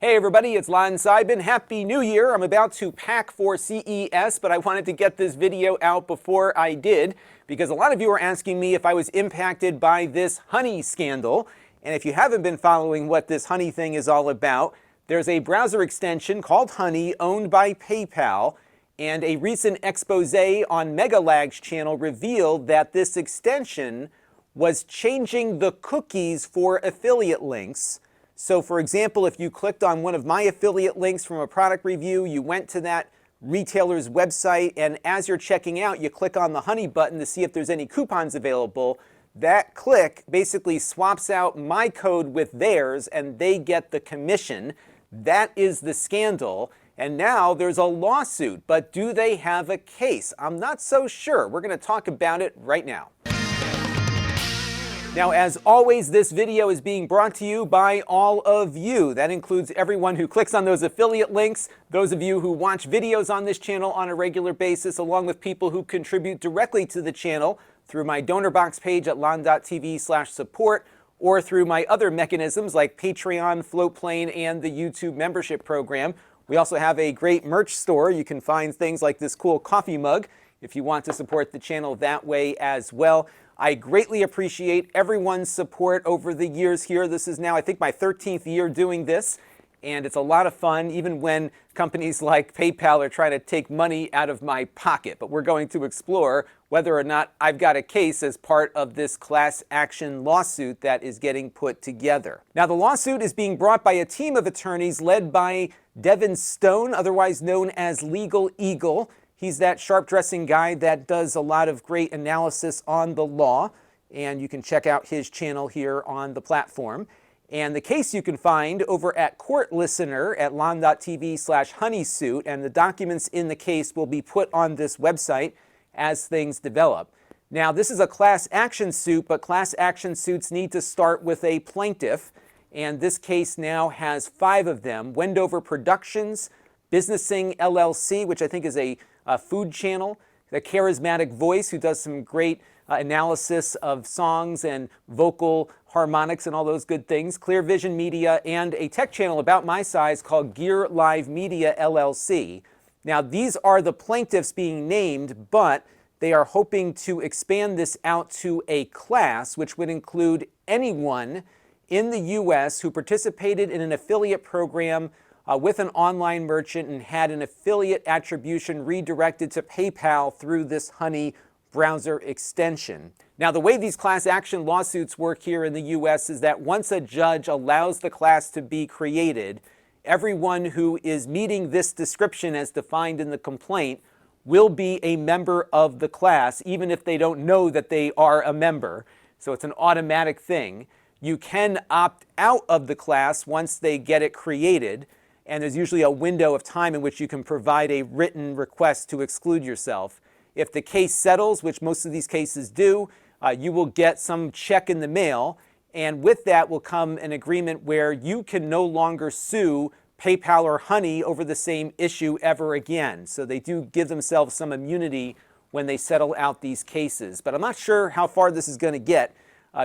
Hey everybody, it's Lon.TV. Happy New Year. I'm about to pack for CES, but I wanted to get this video out before I did because a lot of you are asking me if I was impacted by this honey scandal. And if you haven't been following what this honey thing is all about, there's a browser extension called Honey owned by PayPal, and a recent expose on Megalag's channel revealed that this extension was changing the cookies for affiliate links. So for example, if you clicked on one of my affiliate links from a product review, you went to that retailer's website, and as you're checking out, you click on the Honey button to see if there's any coupons available. That click basically swaps out my code with theirs, and they get the commission. That is the scandal. And now there's a lawsuit, but do they have a case? I'm not so sure. We're going to talk about it right now. Now, as always, this video is being brought to you by all of you. That includes everyone who clicks on those affiliate links, those of you who watch videos on this channel on a regular basis, along with people who contribute directly to the channel through my donor box page at Lon.TV/support, or through my other mechanisms like Patreon, Floatplane, and the YouTube membership program. We also have a great merch store. You can find things like this cool coffee mug if you want to support the channel that way as well. I greatly appreciate everyone's support over the years here. This is now, I think, my 13th year doing this, and it's a lot of fun, even when companies like PayPal are trying to take money out of my pocket. But we're going to explore whether or not I've got a case as part of this class action lawsuit that is getting put together. Now, the lawsuit is being brought by a team of attorneys led by Devin Stone, otherwise known as Legal Eagle. He's that sharp-dressing guy that does a lot of great analysis on the law, and you can check out his channel here on the platform. And the case you can find over at Court Listener at Lon.TV/honeysuit, and the documents in the case will be put on this website as things develop. Now, this is a class action suit, but class action suits need to start with a plaintiff, and this case now has 5 of them. Wendover Productions, Businessing LLC, which I think is a food channel, the Charismatic Voice, who does some great analysis of songs and vocal harmonics and all those good things, Clear Vision Media, and a tech channel about my size called Gear Live Media LLC. Now, these are the plaintiffs being named, but they are hoping to expand this out to a class, which would include anyone in the U.S. who participated in an affiliate program with an online merchant and had an affiliate attribution redirected to PayPal through this Honey browser extension. Now, the way these class action lawsuits work here in the U.S. is that once a judge allows the class to be created, everyone who is meeting this description as defined in the complaint will be a member of the class, even if they don't know that they are a member. So it's an automatic thing. You can opt out of the class once they get it created, and there's usually a window of time in which you can provide a written request to exclude yourself. If the case settles, which most of these cases do, you will get some check in the mail, and with that will come an agreement where you can no longer sue PayPal or Honey over the same issue ever again. So they do give themselves some immunity when they settle out these cases. But I'm not sure how far this is going to get,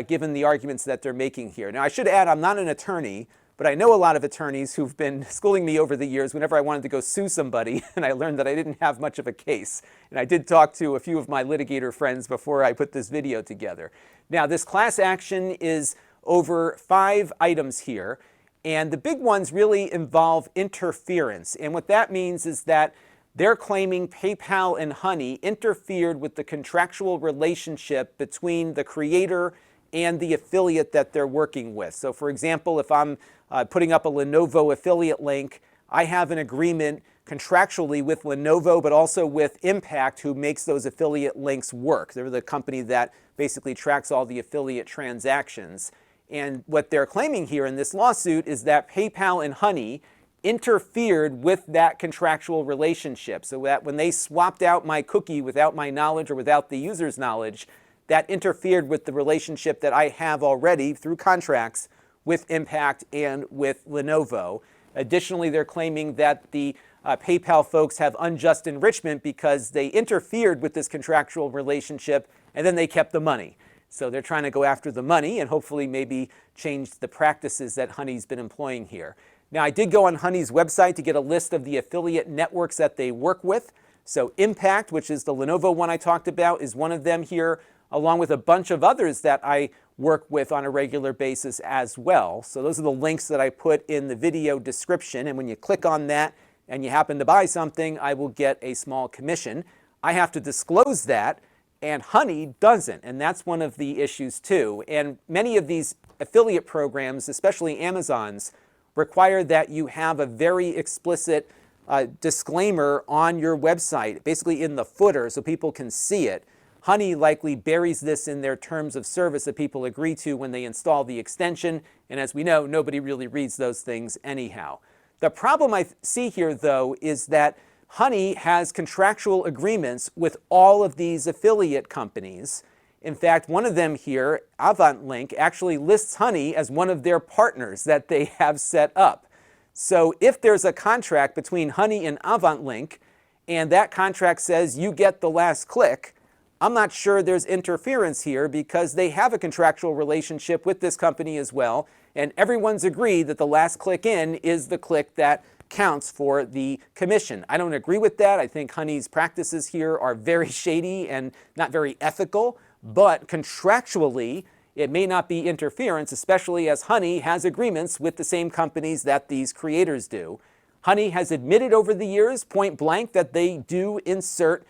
given the arguments that they're making here. Now, I should add, I'm not an attorney, but I know a lot of attorneys who've been schooling me over the years whenever I wanted to go sue somebody, and I learned that I didn't have much of a case. And I did talk to a few of my litigator friends before I put this video together. Now, this class action is over 5 items here, and the big ones really involve interference. And what that means is that they're claiming PayPal and Honey interfered with the contractual relationship between the creator and the affiliate that they're working with. So for example, if I'm putting up a Lenovo affiliate link, I have an agreement contractually with Lenovo, but also with Impact, who makes those affiliate links work. They're the company that basically tracks all the affiliate transactions. And what they're claiming here in this lawsuit is that PayPal and Honey interfered with that contractual relationship, so that when they swapped out my cookie without my knowledge or without the user's knowledge, that interfered with the relationship that I have already through contracts with Impact and with Lenovo. Additionally, they're claiming that the PayPal folks have unjust enrichment because they interfered with this contractual relationship and then they kept the money. So they're trying to go after the money and hopefully maybe change the practices that Honey's been employing here. Now, I did go on Honey's website to get a list of the affiliate networks that they work with. So Impact, which is the Lenovo one I talked about, is one of them here, along with a bunch of others that I work with on a regular basis as well. So those are the links that I put in the video description. And when you click on that and you happen to buy something, I will get a small commission. I have to disclose that, and Honey doesn't. And that's one of the issues too. And many of these affiliate programs, especially Amazon's, require that you have a very explicit disclaimer on your website, basically in the footer, so people can see it. Honey likely buries this in their terms of service that people agree to when they install the extension, and as we know, nobody really reads those things anyhow. The problem I see here, though, is that Honey has contractual agreements with all of these affiliate companies. In fact, one of them here, AvantLink, actually lists Honey as one of their partners that they have set up. So if there's a contract between Honey and AvantLink, and that contract says you get the last click, I'm not sure there's interference here because they have a contractual relationship with this company as well, and everyone's agreed that the last click in is the click that counts for the commission. I don't agree with that. I think Honey's practices here are very shady and not very ethical, but contractually, it may not be interference, especially as Honey has agreements with the same companies that these creators do. Honey has admitted over the years, point blank, that they do insert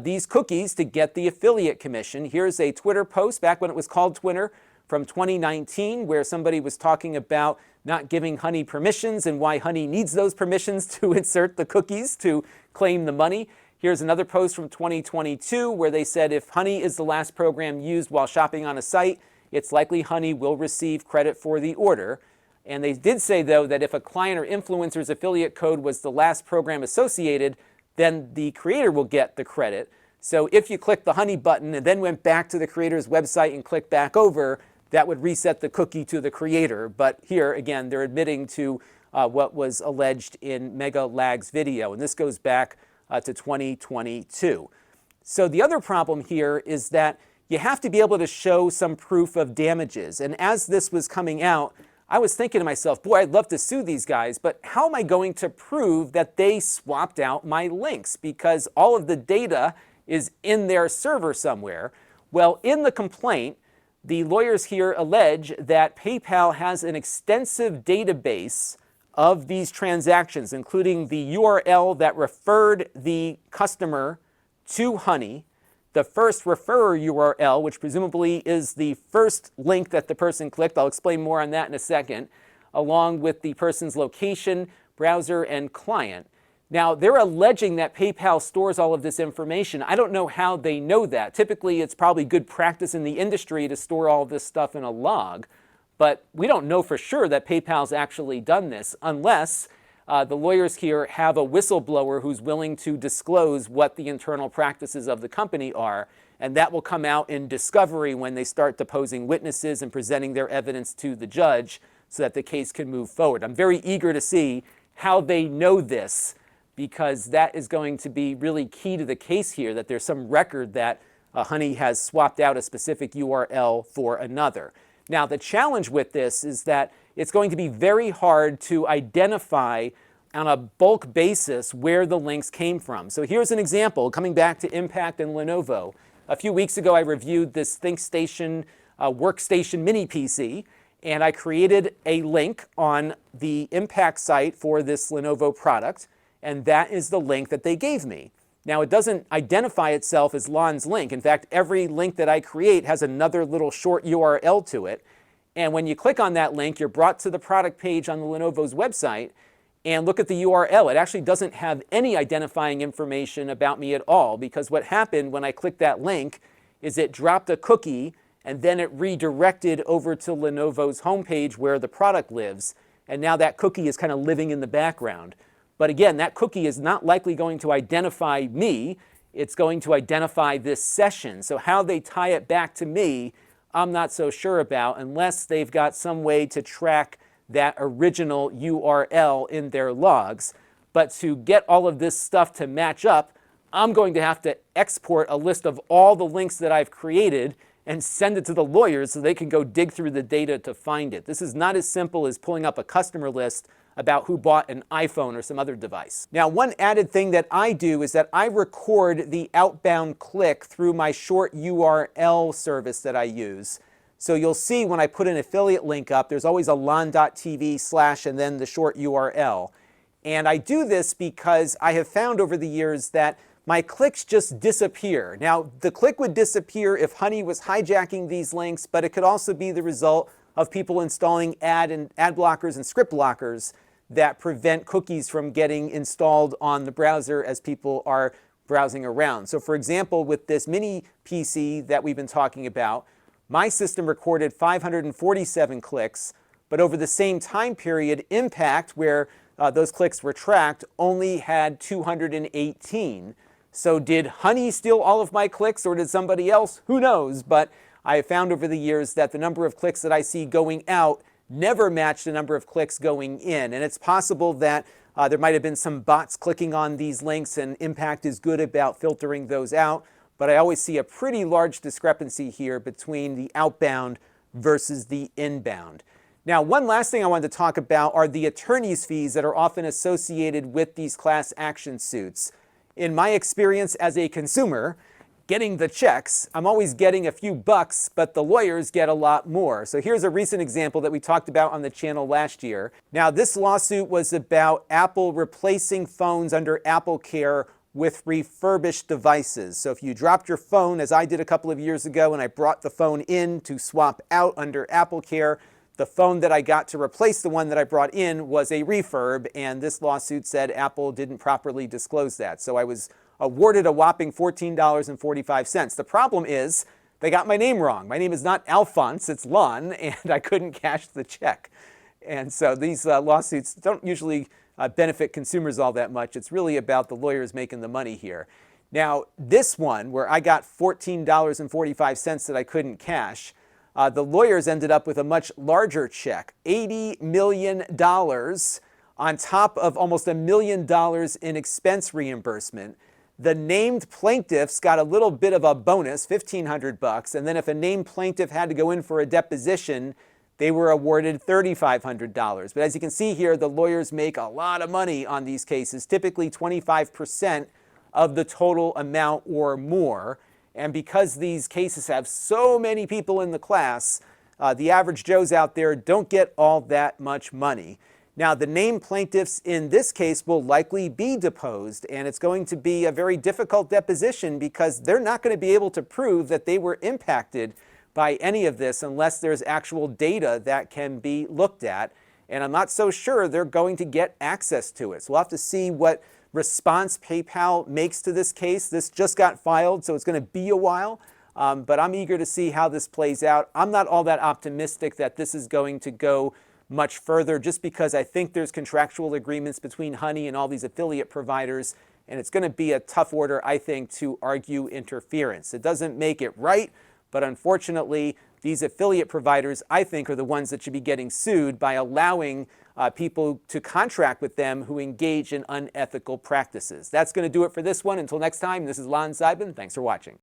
these cookies to get the affiliate commission. Here's a Twitter post back when it was called Twitter from 2019 where somebody was talking about not giving Honey permissions and why Honey needs those permissions to insert the cookies to claim the money. Here's another post from 2022 where they said if Honey is the last program used while shopping on a site, it's likely Honey will receive credit for the order. And they did say, though, that if a client or influencer's affiliate code was the last program associated, then the creator will get the credit. So if you click the Honey button and then went back to the creator's website and clicked back over, that would reset the cookie to the creator. But here, again, they're admitting to what was alleged in Mega Lag's video. And this goes back to 2022. So the other problem here is that you have to be able to show some proof of damages. And as this was coming out, I was thinking to myself, boy, I'd love to sue these guys, but how am I going to prove that they swapped out my links? Because all of the data is in their server somewhere. Well, in the complaint, the lawyers here allege that PayPal has an extensive database of these transactions, including the URL that referred the customer to Honey, the first referrer URL, which presumably is the first link that the person clicked. I'll explain more on that in a second, along with the person's location, browser, and client. Now, they're alleging that PayPal stores all of this information. I don't know how they know that. Typically, it's probably good practice in the industry to store all of this stuff in a log, but we don't know for sure that PayPal's actually done this unless the lawyers here have a whistleblower who's willing to disclose what the internal practices of the company are, and that will come out in discovery when they start deposing witnesses and presenting their evidence to the judge so that the case can move forward. I'm very eager to see how they know this, because that is going to be really key to the case here, that there's some record that Honey has swapped out a specific URL for another. Now, the challenge with this is that it's going to be very hard to identify on a bulk basis where the links came from. So here's an example, coming back to Impact and Lenovo. A few weeks ago, I reviewed this ThinkStation workstation mini PC, and I created a link on the Impact site for this Lenovo product, and that is the link that they gave me. Now, it doesn't identify itself as Lon's link. In fact, every link that I create has another little short URL to it. And when you click on that link, you're brought to the product page on the Lenovo's website, and look at the URL. It actually doesn't have any identifying information about me at all, because what happened when I clicked that link is it dropped a cookie, and then it redirected over to Lenovo's homepage where the product lives. And now that cookie is kind of living in the background. But again, that cookie is not likely going to identify me. It's going to identify this session. So how they tie it back to me, I'm not so sure about, unless they've got some way to track that original URL in their logs. But to get all of this stuff to match up, I'm going to have to export a list of all the links that I've created and send it to the lawyers so they can go dig through the data to find it. This is not as simple as pulling up a customer list about who bought an iPhone or some other device. Now, one added thing that I do is that I record the outbound click through my short URL service that I use. So you'll see when I put an affiliate link up, there's always a Lon.TV / and then the short URL. And I do this because I have found over the years that my clicks just disappear. Now, the click would disappear if Honey was hijacking these links, but it could also be the result of people installing ad blockers and script blockers that prevent cookies from getting installed on the browser as people are browsing around. So for example, with this mini PC that we've been talking about, my system recorded 547 clicks, but over the same time period, Impact, where those clicks were tracked, only had 218. So did Honey steal all of my clicks, or did somebody else? Who knows? But I have found over the years that the number of clicks that I see going out never match the number of clicks going in. And it's possible that there might have been some bots clicking on these links, and Impact is good about filtering those out. But I always see a pretty large discrepancy here between the outbound versus the inbound. Now, one last thing I wanted to talk about are the attorney's fees that are often associated with these class action suits. In my experience as a consumer, getting the checks, I'm always getting a few bucks, but the lawyers get a lot more. So here's a recent example that we talked about on the channel last year. Now, this lawsuit was about Apple replacing phones under AppleCare with refurbished devices. So if you dropped your phone, as I did a couple of years ago, and I brought the phone in to swap out under AppleCare, the phone that I got to replace the one that I brought in was a refurb, and this lawsuit said Apple didn't properly disclose that. So I was awarded a whopping $14.45. The problem is they got my name wrong. My name is not Alphonse, it's Lon, and I couldn't cash the check. And so these lawsuits don't usually benefit consumers all that much. It's really about the lawyers making the money here. Now, this one, where I got $14.45 that I couldn't cash, the lawyers ended up with a much larger check, $80 million, on top of almost $1 million in expense reimbursement. The named plaintiffs got a little bit of a bonus, $1,500, and then if a named plaintiff had to go in for a deposition, they were awarded $3,500. But as you can see here, the lawyers make a lot of money on these cases, typically 25% of the total amount or more. And because these cases have so many people in the class, the average Joes out there don't get all that much money. Now, the named plaintiffs in this case will likely be deposed, and it's going to be a very difficult deposition because they're not going to be able to prove that they were impacted by any of this unless there's actual data that can be looked at. And I'm not so sure they're going to get access to it. So we'll have to see what response PayPal makes to this case. This just got filed, so it's going to be a while. But I'm eager to see how this plays out. I'm not all that optimistic that this is going to go much further, just because I think there's contractual agreements between Honey and all these affiliate providers, and it's going to be a tough order, I think, to argue interference. It doesn't make it right, but unfortunately, these affiliate providers, I think, are the ones that should be getting sued by allowing people to contract with them who engage in unethical practices. That's going to do it for this one. Until next time, this is Lon.TV. Thanks for watching.